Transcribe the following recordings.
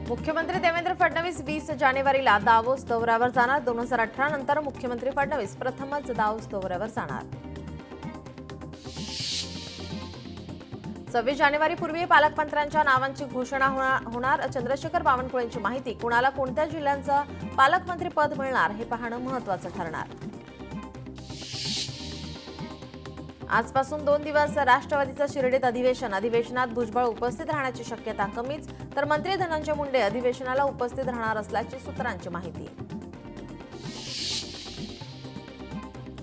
मुख्यमंत्री देवेंद्र फडणवीस 20 जानेवारीला दावोस दौऱ्यावर जाणार। 2018 नंतर मुख्यमंत्री फडणवीस प्रथमच दावोस दौऱ्यावर जाणार। 26 जानेवारीपूर्वी पालकमंत्र्यांच्या नावांची घोषणा होणार। चंद्रशेखर बावनकुळेंची माहिती, कुणाला कोणत्या जिल्ह्यांचं पालकमंत्री पद मिळणार हे पाहणं महत्त्वाचं ठरणार। आजपासून 2 दिवस राष्ट्रवादीचं शिर्डीत अधिवेशनात भुजबळ उपस्थित राहण्याची शक्यता कमीच, तर मंत्री धनंजय मुंडे अधिवेशनाला उपस्थित राहणार असल्याची सूत्रांची माहिती।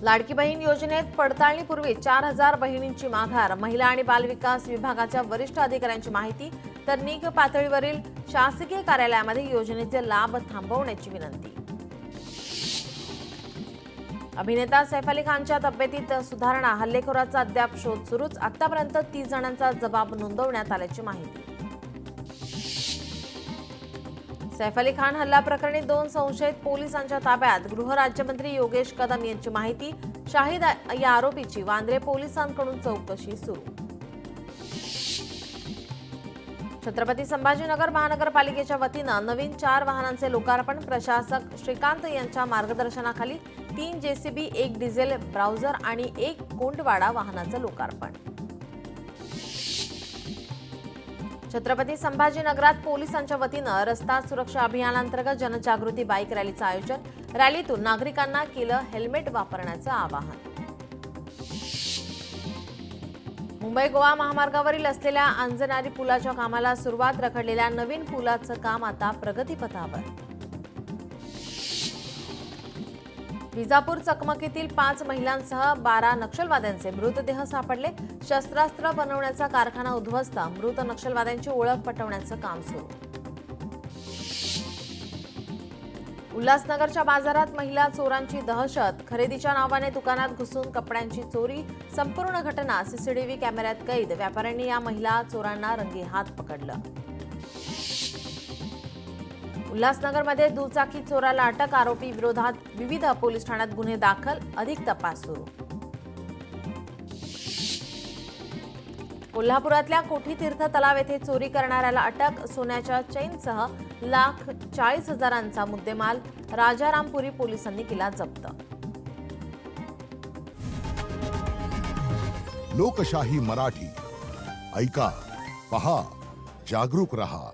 लाडकी बहीण योजनेत पडताळणीपूर्वी 4000 बहिणींची माघार। महिला आणि बालविकास विभागाच्या वरिष्ठ अधिकाऱ्यांची माहिती, तर निग पातळीवरील शासकीय कार्यालयामध्ये योजनेचे लाभ थांबवण्याची विनंती। अभिनेता सैफ अली खानच्या तब्येतीत सुधारणा, हल्लेखोराचा अद्याप शोध सुरूच। आतापर्यंत 30 जणांचा जबाब नोंदवण्यात आल्याची माहिती। सैफ अली खान हल्ला प्रकरणी 2 संशयित पोलिसांच्या ताब्यात। गृहराज्यमंत्री योगेश कदम यांची माहिती, शाहिद या आरोपीची वांद्रे पोलिसांकडून चौकशी सुरू। छत्रपती संभाजीनगर महानगरपालिकेच्या वतीनं नवीन 4 वाहनांचे लोकार्पण। प्रशासक श्रीकांत यांच्या मार्गदर्शनाखाली 3 जेसीबी, 1 डिझेल ब्राउझर आणि 1 कोंडवाडा वाहनाचं लोकार्पण। छत्रपती संभाजीनगरात पोलिसांच्या वतीनं रस्ता सुरक्षा अभियानांतर्गत जनजागृती बाईक रॅलीचं आयोजन। रॅलीतून नागरिकांना केलं हेल्मेट वापरण्याचं आवाहन। मुंबई गोवा महामार्गावरील असलेल्या अंजनारी पुलाच्या कामाला सुरुवात। रखडलेल्या नवीन पुलाचं काम आता प्रगतीपथावर। विजापूर चकमकीतील 5 महिलांसह 12 नक्षलवाद्यांचे मृतदेह सापडले। शस्त्रास्त्र बनवण्याचा कारखाना उद्ध्वस्त। मृत नक्षलवाद्यांची ओळख पटवण्याचं काम सुरू। उल्हासनगरच्या बाजारात महिला चोरांची दहशत। खरेदीच्या नावाने दुकानात घुसून कपड्यांची चोरी। संपूर्ण घटना सीसीटीव्ही कॅमेऱ्यात कैद। व्यापाऱ्यांनी या महिला चोरांना रंगेहात पकडलं। उल्हासनगरमध्ये दुचाकी चोराला अटक। आरोपी विरोधात विविध पोलीस ठाण्यात गुन्हे दाखल। अधिक तपास सुरू। कोल्हापुरातल्या कोठी तीर्थ तलाव येथे चोरी करणाऱ्याला अटक। सोन्याच्या चेनसह 1,40,000चा मुद्देमाल राजारामपुरी पोलिसांनी केला जप्त। लोकशाही मराठी ऐका, पहा, जागरूक रहा।